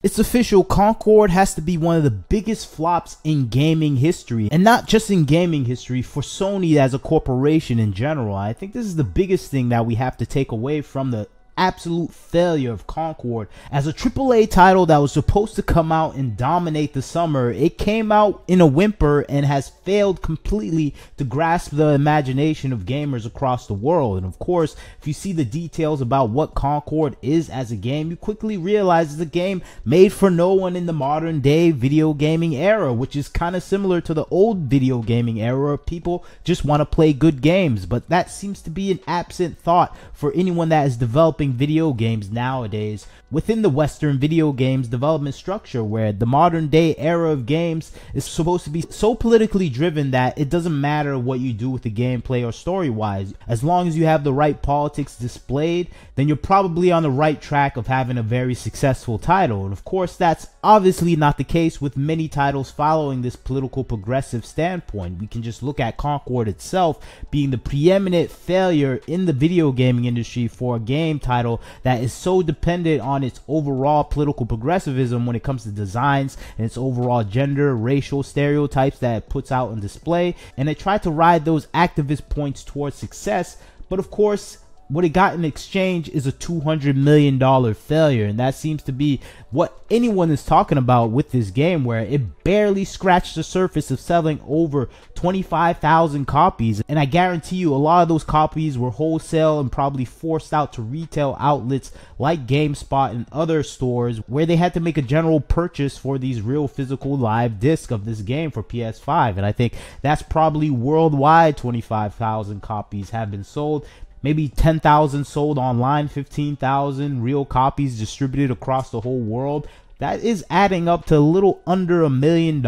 It's official, Concord has to be one of the biggest flops in gaming history, and not just in gaming history, for Sony as a corporation in general. I think this is the biggest thing that we have to take away from the absolute failure of Concord. As a AAA title that was supposed to come out and dominate the summer, it came out in a whimper and has failed completely to grasp the imagination of gamers across the world. And of course, if you see the details about what Concord is as a game, you quickly realize it's a game made for no one in the modern day video gaming era, which is kind of similar to the old video gaming era where people just want to play good games. But that seems to be an absent thought for anyone that is developing video games nowadays within the Western video games development structure, where the modern day era of games is supposed to be so politically driven that it doesn't matter what you do with the gameplay or story wise. As long as you have the right politics displayed, then you're probably on the right track of having a very successful title. And of course, that's obviously not the case with many titles following this political progressive standpoint. We can just look at Concord itself being the preeminent failure in the video gaming industry for a game title that is so dependent on its overall political progressivism when it comes to designs and its overall gender, racial stereotypes that it puts out on display. And it tried to ride those activist points towards success, but of course, what it got in exchange is a $200 million failure, and that seems to be what anyone is talking about with this game, where it barely scratched the surface of selling over 25,000 copies. And I guarantee you a lot of those copies were wholesale and probably forced out to retail outlets like GameSpot and other stores, where they had to make a general purchase for these real physical live discs of this game for PS5. And I think that's probably worldwide 25,000 copies have been sold. Maybe 10,000 sold online, 15,000 real copies distributed across the whole world. That is adding up to a little under $1 million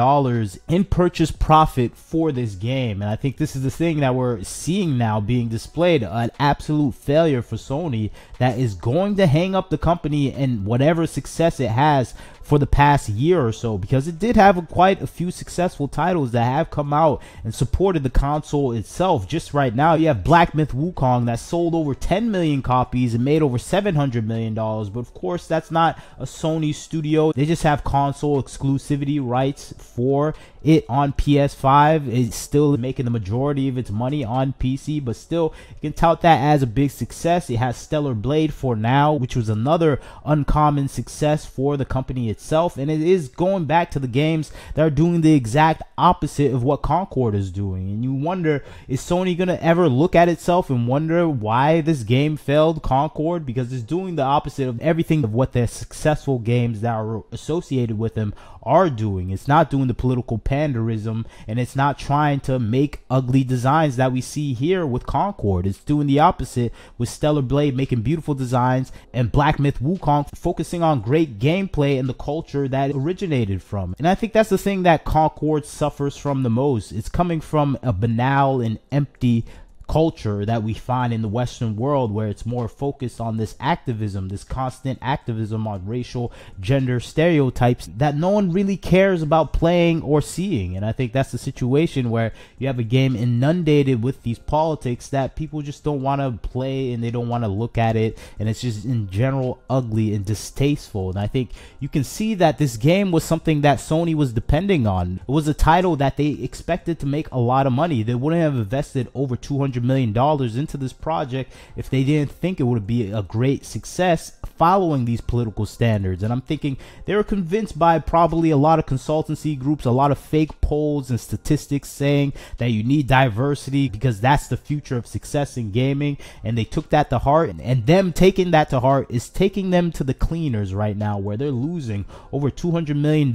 in purchase profit for this game. And I think this is the thing that we're seeing now being displayed, an absolute failure for Sony that is going to hang up the company and whatever success it has for the past year or so, because it did have quite a few successful titles that have come out and supported the console itself. Just right now, you have Black Myth Wukong that sold over 10 million copies and made over $700 million. But of course, that's not a Sony studio. They just have console exclusivity rights for it on PS5. It's still making the majority of its money on PC, but still, you can tout that as a big success. It has Stellar Blade for now, which was another uncommon success for the company itself, and it is going back to the games that are doing the exact opposite of what Concord is doing. And you wonder, is Sony gonna ever look at itself and wonder why this game failed Concord? Because it's doing the opposite of everything of what the successful games that are associated with them are doing. It's not doing the political panderism, and it's not trying to make ugly designs that we see here with Concord. It's doing the opposite with Stellar Blade making beautiful designs and Black Myth Wukong focusing on great gameplay and the culture that it originated from. And I think that's the thing that Concord suffers from the most. It's coming from a banal and empty culture that we find in the Western world, where it's more focused on this activism, this constant activism on racial, gender stereotypes that no one really cares about playing or seeing. And I think that's the situation where you have a game inundated with these politics that people just don't want to play and they don't want to look at it, and it's just in general ugly and distasteful. And I think you can see that this game was something that Sony was depending on. It was a title that they expected to make a lot of money. They wouldn't have invested over $200 million into this project if they didn't think it would be a great success following these political standards. And I'm thinking they were convinced by probably a lot of consultancy groups, a lot of fake polls and statistics saying that you need diversity because that's the future of success in gaming, and they took that to heart. And them taking that to heart is taking them to the cleaners right now, where they're losing over $200 million,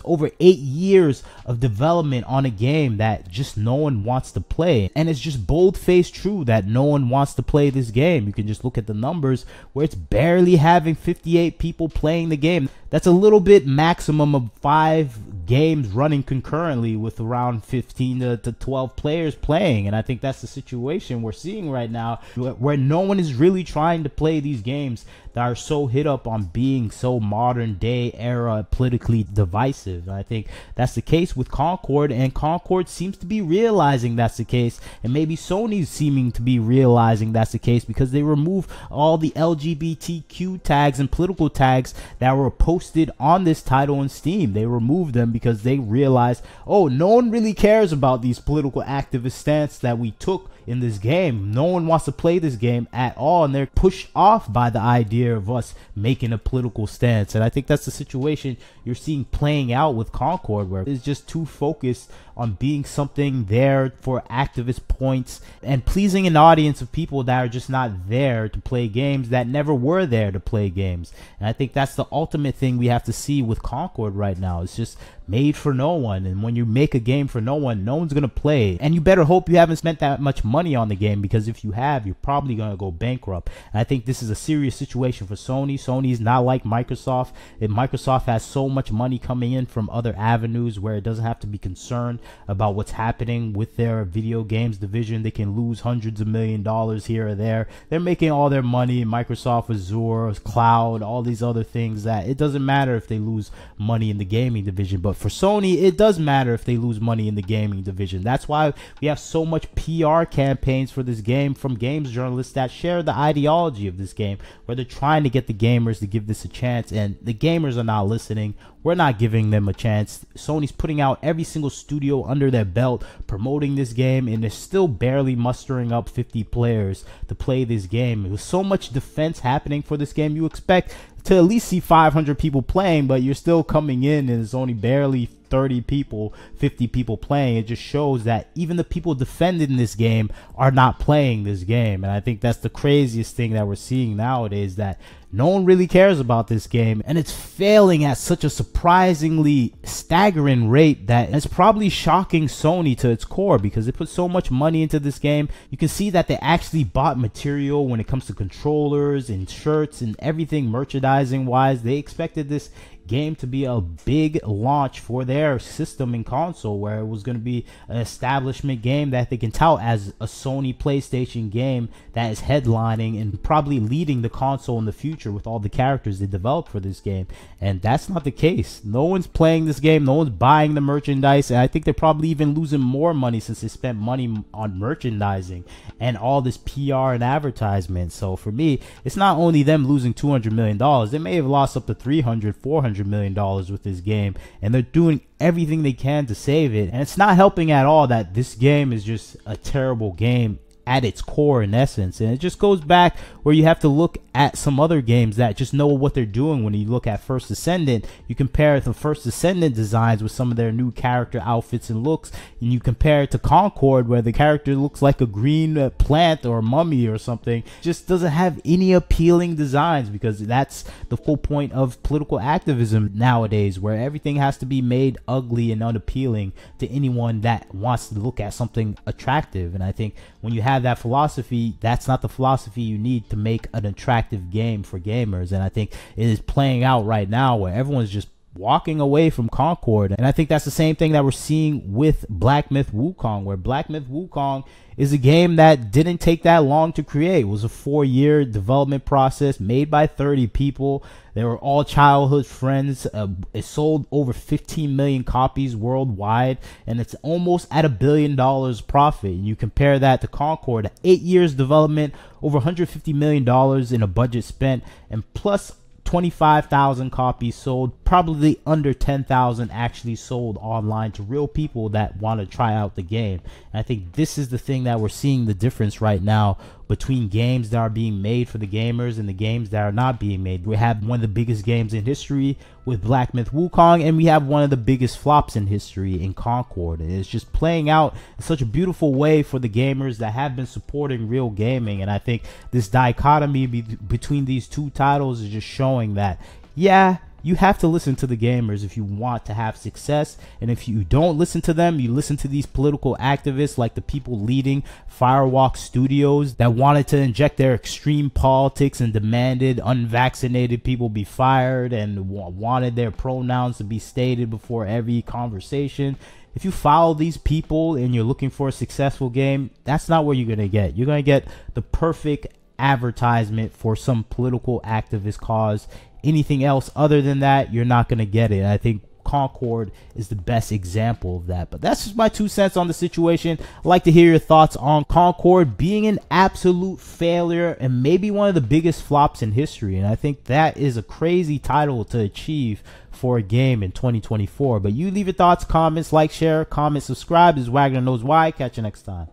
over 8 years of development on a game that just no one wants to play. And it's just bold-faced true that no one wants to play this game. You can just look at the numbers where it's barely having 58 people playing the game. That's a little bit maximum of 5 games running concurrently with around 15 to 12 players playing. And I think that's the situation we're seeing right now, where no one is really trying to play these games that are so hit up on being so modern day era politically divisive. And I think that's the case with Concord, and Concord seems to be realizing that's the case, and maybe Sony's seeming to be realizing that's the case, because they remove all the LGBTQ tags and political tags that were posted on this title in Steam. They removed them because they realized, oh, no one really cares about these political activist stance that we took in this game. No one wants to play this game at all, and they're pushed off by the idea of us making a political stance. And I think that's the situation you're seeing playing out with Concord, where it's just too focused on being something there for activist points and pleasing an audience of people that are just not there to play games, that never were there to play games. And I think that's the ultimate thing we have to see with Concord right now. It's just made for no one, and when you make a game for no one, no one's gonna play. And you better hope you haven't spent that much money on the game, because if you have, you're probably gonna go bankrupt. And I think this is a serious situation for Sony. Sony's not like Microsoft. Microsoft has so much money coming in from other avenues where it doesn't have to be concerned about what's happening with their video games division. They can lose hundreds of $millions here or there. They're making all their money in Microsoft Azure, cloud, all these other things, that it doesn't matter if they lose money in the gaming division. But for Sony, it does matter if they lose money in the gaming division. That's why we have so much PR campaigns for this game from games journalists that share the ideology of this game, where they're trying to get the gamers to give this a chance, and the gamers are not listening. We're not giving them a chance. Sony's putting out every single studio under their belt promoting this game, and they're still barely mustering up 50 players to play this game. With so much defense happening for this game, you expect to at least see 500 people playing, but you're still coming in and it's only barely 30 people, 50 people playing. It just shows that even the people defending this game are not playing this game. And I think that's the craziest thing that we're seeing nowadays, that no one really cares about this game, and it's failing at such a surprisingly staggering rate that it's probably shocking Sony to its core, because they put so much money into this game. You can see that they actually bought material when it comes to controllers and shirts and everything merchandising wise. They expected this game to be a big launch for their system and console, where it was going to be an establishment game that they can tout as a Sony PlayStation game that is headlining and probably leading the console in the future with all the characters they developed for this game. And that's not the case. No one's playing this game, no one's buying the merchandise, and I think they're probably even losing more money since they spent money on merchandising and all this PR and advertisement. So for me, it's not only them losing $200 million, they may have lost up to $300-400 million with this game, and they're doing everything they can to save it. And it's not helping at all that this game is just a terrible game at its core, in essence. And it just goes back where you have to look at some other games that just know what they're doing. When you look at First Descendant, you compare the First Descendant designs with some of their new character outfits and looks, and you compare it to Concord, where the character looks like a green plant or a mummy or something. It just doesn't have any appealing designs, because that's the full point of political activism nowadays, where everything has to be made ugly and unappealing to anyone that wants to look at something attractive. And I think when you have that philosophy, that's not the philosophy you need to make an attractive game for gamers. And I think it is playing out right now, where everyone's just walking away from Concord. And I think that's the same thing that we're seeing with Black Myth Wukong, where Black Myth Wukong is a game that didn't take that long to create. It was a 4-year development process made by 30 people. They were all childhood friends. It sold over 15 million copies worldwide, and it's almost at $1 billion profit. And you compare that to Concord, 8 years development, over $150 million in a budget spent, and plus 25,000 copies sold, probably under 10,000 actually sold online to real people that want to try out the game. And I think this is the thing that we're seeing the difference right now between games that are being made for the gamers and the games that are not being made. We have one of the biggest games in history with Black Myth Wukong, and we have one of the biggest flops in history in Concord. And it's just playing out in such a beautiful way for the gamers that have been supporting real gaming. And I think this dichotomy between these two titles is just showing that, yeah, you have to listen to the gamers if you want to have success. And if you don't listen to them, you listen to these political activists like the people leading Firewalk Studios that wanted to inject their extreme politics and demanded unvaccinated people be fired and wanted their pronouns to be stated before every conversation. If you follow these people and you're looking for a successful game, that's not what you're going to get. You're going to get the perfect advertisement for some political activist cause. Anything else other than that, you're not going to get it. I think Concord is the best example of that. But that's just my 2 cents on the situation. I'd like to hear your thoughts on Concord being an absolute failure and maybe one of the biggest flops in history. And I think that is a crazy title to achieve for a game in 2024. But you leave your thoughts, comments, like, share, comment, subscribe. This is Wagner Knows Why. Catch you next time.